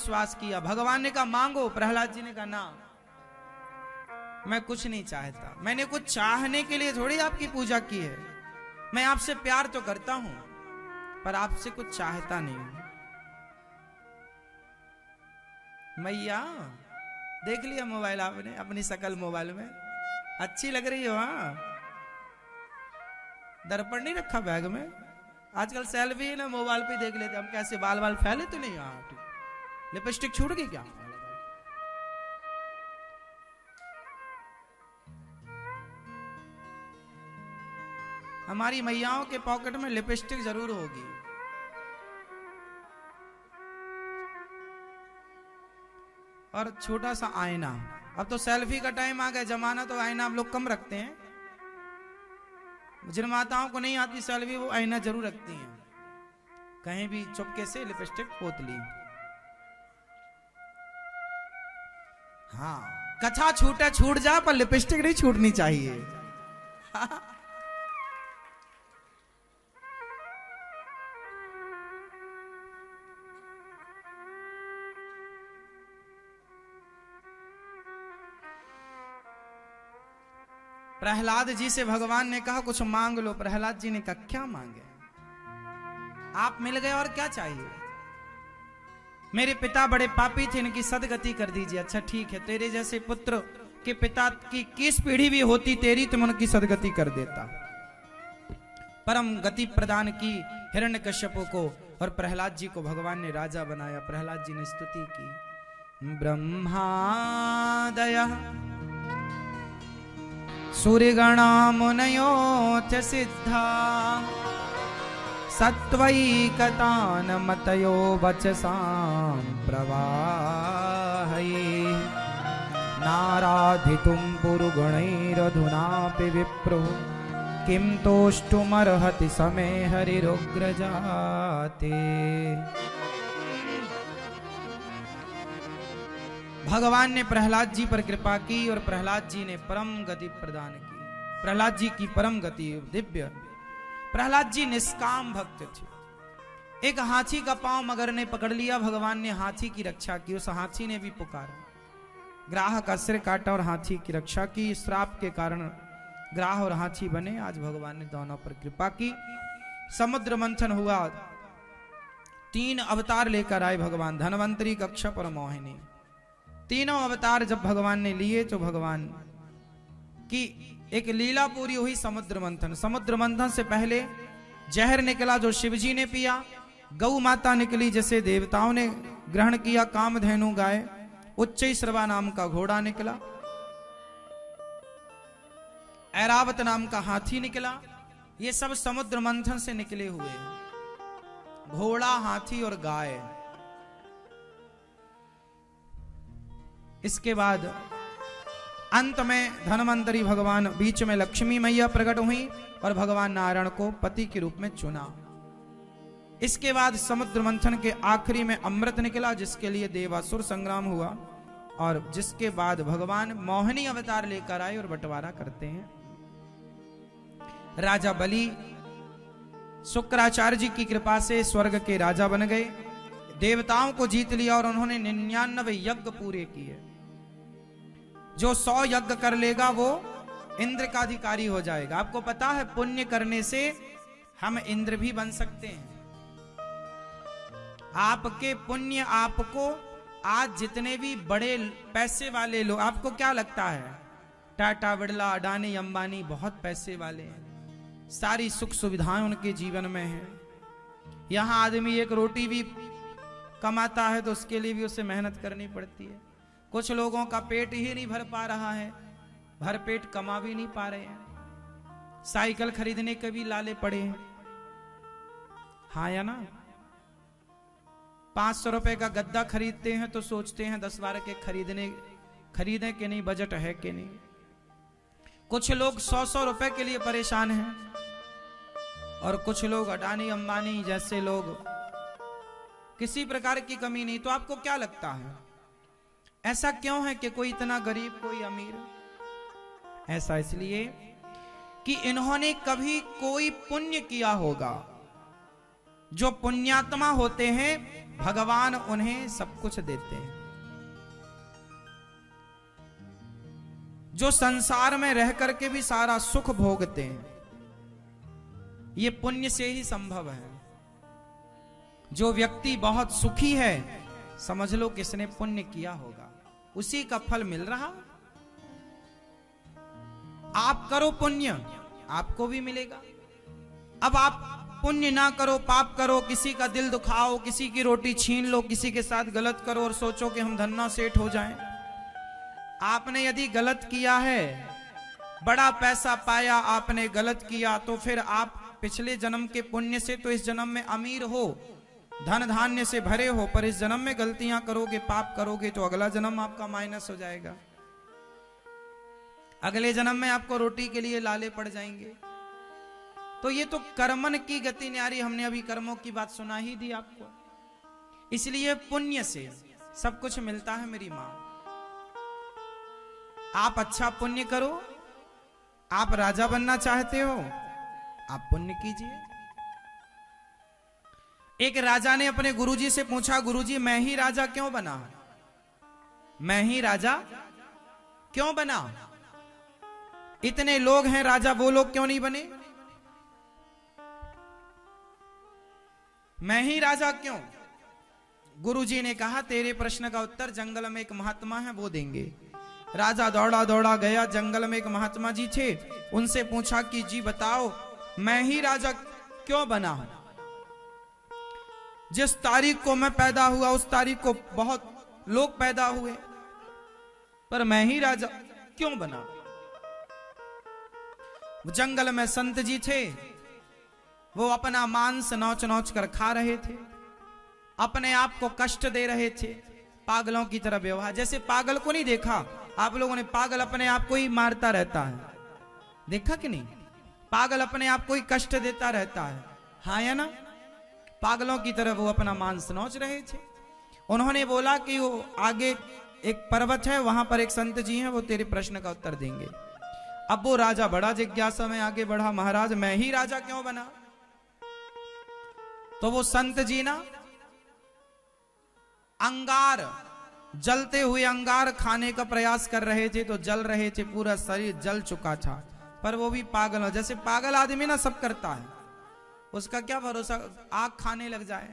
विश्वास किया। भगवान ने कहा मांगो, प्रहलाद जी ने कहा ना, मैं कुछ नहीं चाहता। मैंने कुछ चाहने के लिए थोड़ी आपकी पूजा की है, मैं आपसे प्यार तो करता हूं पर आपसे कुछ चाहता नहीं हूं। मैया देख लिया मोबाइल आपने, अपनी शकल मोबाइल में अच्छी लग रही हो। हाँ, दर्पण नहीं रखा बैग में? आजकल सेल्फी है ना, मोबाइल पे देख लेते हम, कैसे बाल बाल फैले तो नहीं। हाँ, लिपस्टिक छूट गई क्या? हमारी मैयाओं के पॉकेट में लिपस्टिक जरूर होगी। और छोटा सा आईना। अब तो सेल्फी का टाइम आ गया जमाना, तो आईना आप लोग कम रखते हैं। जिन माताओं को नहीं आती सेल्फी, वो आईना जरूर रखती हैं, कहीं भी चुपके से लिपस्टिक पोत ली। हाँ, कछा छूटे छूट जा, पर लिपस्टिक नहीं छूटनी चाहिए। प्रहलाद जी से भगवान ने कहा कुछ मांग लो। प्रहलाद जी ने कहा क्या मांगे? आप मिल गए और क्या चाहिए? मेरे पिता बड़े पापी थे, इनकी सदगति कर दीजिए। अच्छा ठीक है, तेरे जैसे पुत्र के पिता की किस पीढ़ी भी होती तेरी, तुम उनकी सदगति कर देता। परम गति प्रदान की हिरण्यकश्यप को, और प्रहलाद जी को भगवान ने राजा बनाया। प्रहलाद जी ने स्तुति की। ब्रह्मादय सूर्यगणा मुनयोऽथ सिद्धा सत्वैकतानमतयो वचसां प्रवाहये नाराधितुं पुरुगणैरधुनापि विप्रो किं तोष्टुमर्हति समे हरिरुग्रजाते। भगवान ने प्रहलाद जी पर कृपा की और प्रहलाद जी ने परम गति प्रदान की। प्रहलाद जी की परम गति दिव्य। प्रहलाद जी निष्काम भक्त थे। एक हाथी का पांव मगर ने पकड़ लिया, भगवान ने हाथी की रक्षा की। उस हाथी ने भी पुकारा, ग्राह का सिर काटा और हाथी की रक्षा की। श्राप के कारण ग्राह और हाथी बने। आज भगवान ने दोनों पर कृपा की। समुद्र मंथन हुआ, 3 अवतार लेकर आए भगवान, धनवंतरी, कच्छप और मोहिनी। तीनों अवतार जब भगवान ने लिए तो भगवान की एक लीला पूरी हुई। समुद्र मंथन। समुद्र मंथन से पहले जहर निकला जो शिवजी ने पिया, गौ माता निकली जिसे देवताओं ने ग्रहण किया, कामधेनु गाय, उच्चैश्रवा नाम का घोड़ा निकला, ऐरावत नाम का हाथी निकला। ये सब समुद्र मंथन से निकले हुए हैं, घोड़ा, हाथी और गाय। इसके बाद अंत में धनवंतरी भगवान, बीच में लक्ष्मी मैया प्रकट हुई और भगवान नारायण को पति के रूप में चुना। इसके बाद समुद्र मंथन के आखिरी में अमृत निकला, जिसके लिए देवासुर संग्राम हुआ, और जिसके बाद भगवान मोहिनी अवतार लेकर आए और बंटवारा करते हैं। राजा बलि शुक्राचार्य जी की कृपा से स्वर्ग के राजा बन गए, देवताओं को जीत लिया और उन्होंने 99 यज्ञ पूरे किए। जो 100 यज्ञ कर लेगा वो इंद्र का अधिकारी हो जाएगा। आपको पता है पुण्य करने से हम इंद्र भी बन सकते हैं। आपके पुण्य आपको, आज जितने भी बड़े पैसे वाले लोग, आपको क्या लगता है टाटा, बिड़ला, अडानी, अंबानी बहुत पैसे वाले हैं, सारी सुख सुविधाएं उनके जीवन में है। यहां आदमी एक रोटी भी कमाता है तो उसके लिए भी उसे मेहनत करनी पड़ती है। कुछ लोगों का पेट ही नहीं भर पा रहा है, भर पेट कमा भी नहीं पा रहे हैं, साइकिल खरीदने के भी लाले पड़े हैं। हाँ या ना? 500 रुपए का गद्दा खरीदते हैं तो सोचते हैं 10-12 के खरीदे कि नहीं, बजट है कि नहीं। कुछ लोग 100-100 रुपए के लिए परेशान हैं, और कुछ लोग अडानी अंबानी जैसे लोग किसी प्रकार की कमी नहीं। तो आपको क्या लगता है ऐसा क्यों है कि कोई इतना गरीब कोई अमीर? ऐसा इसलिए कि इन्होंने कभी कोई पुण्य किया होगा। जो पुण्यात्मा होते हैं भगवान उन्हें सब कुछ देते हैं। जो संसार में रह करके भी सारा सुख भोगते हैं, ये पुण्य से ही संभव है। जो व्यक्ति बहुत सुखी है, समझ लो किसने पुण्य किया होगा, उसी का फल मिल रहा। आप करो पुण्य, आपको भी मिलेगा। अब आप पुण्य ना करो, पाप करो, किसी का दिल दुखाओ, किसी की रोटी छीन लो, किसी के साथ गलत करो और सोचो कि हम धन्ना सेठ हो जाएं। आपने यदि गलत किया है, बड़ा पैसा पाया, आपने गलत किया, तो फिर आप पिछले जन्म के पुण्य से तो इस जन्म में अमीर हो, धन धान्य से भरे हो, पर इस जन्म में गलतियां करोगे, पाप करोगे, तो अगला जन्म आपका माइनस हो जाएगा। अगले जन्म में आपको रोटी के लिए लाले पड़ जाएंगे। तो ये तो कर्मन की गति न्यारी, हमने अभी कर्मों की बात सुना ही दी आपको। इसलिए पुण्य से सब कुछ मिलता है मेरी मां। आप अच्छा पुण्य करो। आप राजा बनना चाहते हो, आप पुण्य कीजिए। एक राजा ने अपने गुरुजी से पूछा, गुरुजी मैं ही राजा क्यों बना? मैं ही राजा क्यों बना? इतने लोग हैं राजा, वो लोग क्यों नहीं बने? मैं ही राजा क्यों? गुरुजी ने कहा, तेरे प्रश्न का उत्तर जंगल में एक महात्मा है, वो देंगे। राजा दौड़ा दौड़ा गया, जंगल में एक महात्मा जी थे, उनसे पूछा कि जी बताओ मैं ही राजा क्यों बना? जिस तारीख को मैं पैदा हुआ उस तारीख को बहुत लोग पैदा हुए, पर मैं ही राजा क्यों बना? जंगल में संत जी थे, वो अपना मांस नोच नोच कर खा रहे थे, अपने आप को कष्ट दे रहे थे, पागलों की तरह व्यवहार। जैसे पागल को नहीं देखा आप लोगों ने? पागल अपने आप को ही मारता रहता है, देखा कि नहीं? पागल अपने आप को ही कष्ट देता रहता है, हाँ या ना? पागलों की तरह वो अपना मांस नोच रहे थे। उन्होंने बोला कि वो आगे एक पर्वत है, वहां पर एक संत जी हैं, वो तेरे प्रश्न का उत्तर देंगे। अब वो राजा बड़ा जिज्ञासा में आगे बढ़ा, महाराज मैं ही राजा क्यों बना? तो वो संत जी ना अंगार, जलते हुए अंगार खाने का प्रयास कर रहे थे, तो जल रहे थे, पूरा शरीर जल चुका था, पर वो भी पागल हो। जैसे पागल आदमी ना सब करता है, उसका क्या भरोसा आग खाने लग जाए,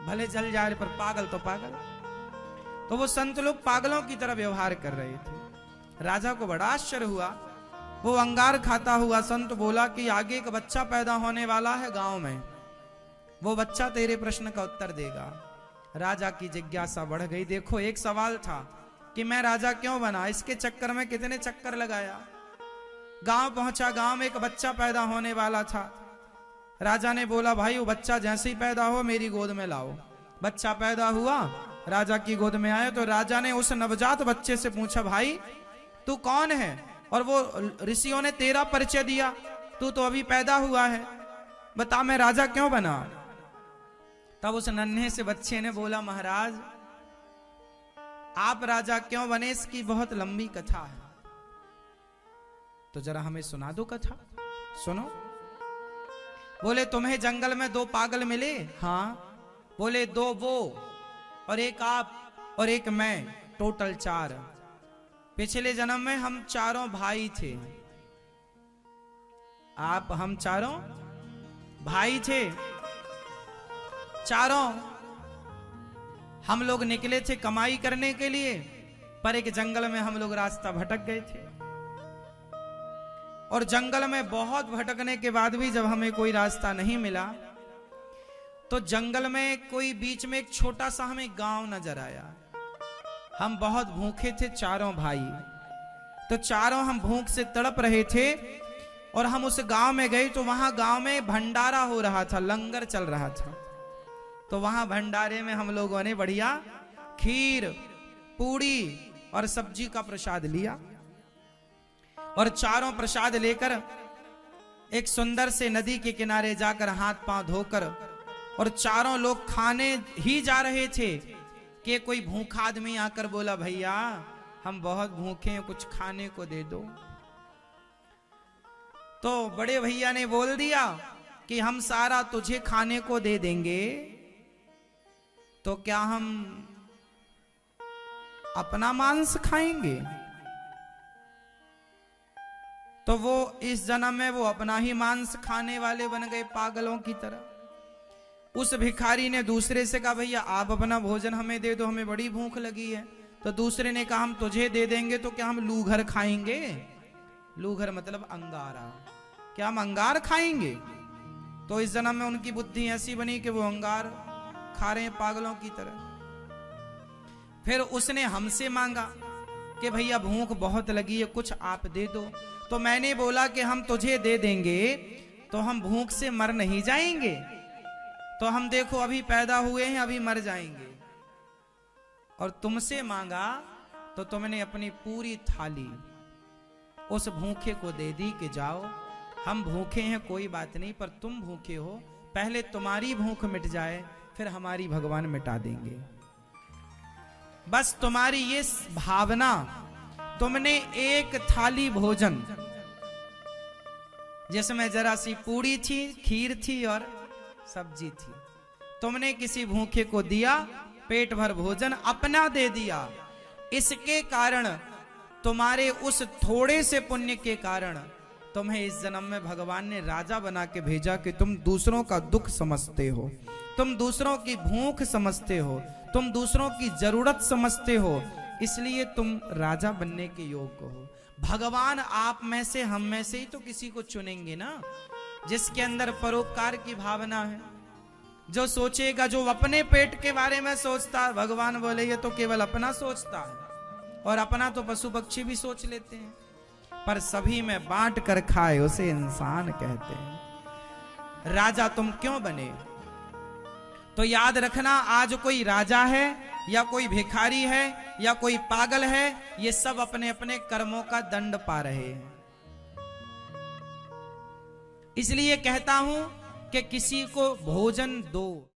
भले जल जाए, पर पागल तो पागल। तो वो संत लोग पागलों की तरह व्यवहार कर रहे थे। राजा को बड़ा आश्चर्य हुआ। वो अंगार खाता हुआ संत बोला कि आगे एक बच्चा पैदा होने वाला है गांव में, वो बच्चा तेरे प्रश्न का उत्तर देगा। राजा की जिज्ञासा बढ़ गई। देखो एक सवाल था कि मैं राजा क्यों बना, इसके चक्कर में कितने चक्कर लगाया। गांव पहुंचा, गांव में एक बच्चा पैदा होने वाला था। राजा ने बोला भाई वो बच्चा जैसे ही पैदा हो मेरी गोद में लाओ। बच्चा पैदा हुआ, राजा की गोद में आया, तो राजा ने उस नवजात बच्चे से पूछा भाई तू कौन है? और वो ऋषियों ने तेरा परिचय दिया, तू तो अभी पैदा हुआ है, बता मैं राजा क्यों बना? तब उस नन्हे से बच्चे ने बोला महाराज आप राजा क्यों बने इसकी बहुत लंबी कथा है, तो जरा हमें सुना दो कथा। सुनो। बोले तुम्हें जंगल में दो पागल मिले? हाँ। बोले दो वो और एक आप और एक मैं, टोटल 4। पिछले जन्म में हम चारों भाई थे। हम चारों भाई थे, चारों हम लोग निकले थे कमाई करने के लिए, पर एक जंगल में हम लोग रास्ता भटक गए थे। और जंगल में बहुत भटकने के बाद भी जब हमें कोई रास्ता नहीं मिला, तो जंगल में कोई बीच में एक छोटा सा हमें गांव नजर आया। हम बहुत भूखे थे चारों भाई, तो चारों हम भूख से तड़प रहे थे। और हम उस गांव में गए तो वहां गांव में भंडारा हो रहा था, लंगर चल रहा था। तो वहां भंडारे में हम लोगों ने बढ़िया खीर, पूड़ी और सब्जी का प्रसाद लिया। और चारों प्रसाद लेकर एक सुंदर से नदी के किनारे जाकर हाथ पांव धोकर, और चारों लोग खाने ही जा रहे थे कि कोई भूखा आदमी आकर बोला भैया हम बहुत भूखे हैं, कुछ खाने को दे दो। तो बड़े भैया ने बोल दिया कि हम सारा तुझे खाने को दे देंगे। तो तो क्या हम अपना मांस खाएंगे? तो वो इस जन्म में वो अपना ही मांस खाने वाले बन गए, पागलों की तरह। उस भिखारी ने दूसरे से कहा, भैया आप अपना भोजन हमें दे दो, हमें बड़ी भूख लगी है। तो दूसरे ने कहा, हम तुझे दे देंगे तो क्या हम लूघर खाएंगे? लूघर मतलब अंगारा, क्या हम अंगार खाएंगे? तो इस जन्म में उनकी बुद्धि ऐसी बनी कि वो अंगार खा रहे हैं पागलों की तरह। फिर उसने हमसे मांगा कि भैया भूख बहुत लगी है, कुछ आप दे दो। तो मैंने बोला कि हम तुझे दे देंगे तो हम भूख से मर नहीं जाएंगे, तो हम देखो अभी पैदा हुए हैं, अभी मर जाएंगे। और तुमसे मांगा तो तुमने अपनी पूरी थाली उस भूखे को दे दी कि जाओ, हम भूखे हैं कोई बात नहीं, पर तुम भूखे हो, पहले तुम्हारी भूख मिट जाए फिर हमारी भगवान मिटा देंगे। बस तुम्हारी ये भावना, तुमने एक थाली भोजन जिसमें जरा सी पूड़ी थी, खीर थी और सब्जी थी, तुमने किसी भूखे को दिया, पेट भर भोजन अपना दे दिया। इसके कारण, तुम्हारे उस थोड़े से पुण्य के कारण तुम्हें इस जन्म में भगवान ने राजा बना के भेजा कि तुम दूसरों का दुख समझते हो, तुम दूसरों की भूख समझते हो, तुम दूसरों की जरूरत समझते हो, इसलिए तुम राजा बनने के योग्य हो। भगवान आप में से, हम में से ही तो किसी को चुनेंगे ना, जिसके अंदर परोपकार की भावना है, जो सोचेगा, जो अपने पेट के बारे में सोचता है। भगवान बोले ये तो केवल अपना सोचता है, और अपना तो पशु पक्षी भी सोच लेते हैं, पर सभी में बांट कर खाए उसे इंसान कहते हैं। राजा तुम क्यों बने? तो याद रखना, आज कोई राजा है या कोई भिखारी है या कोई पागल है, ये सब अपने अपने कर्मों का दंड पा रहे हैं। इसलिए कहता हूं कि किसी को भोजन दो।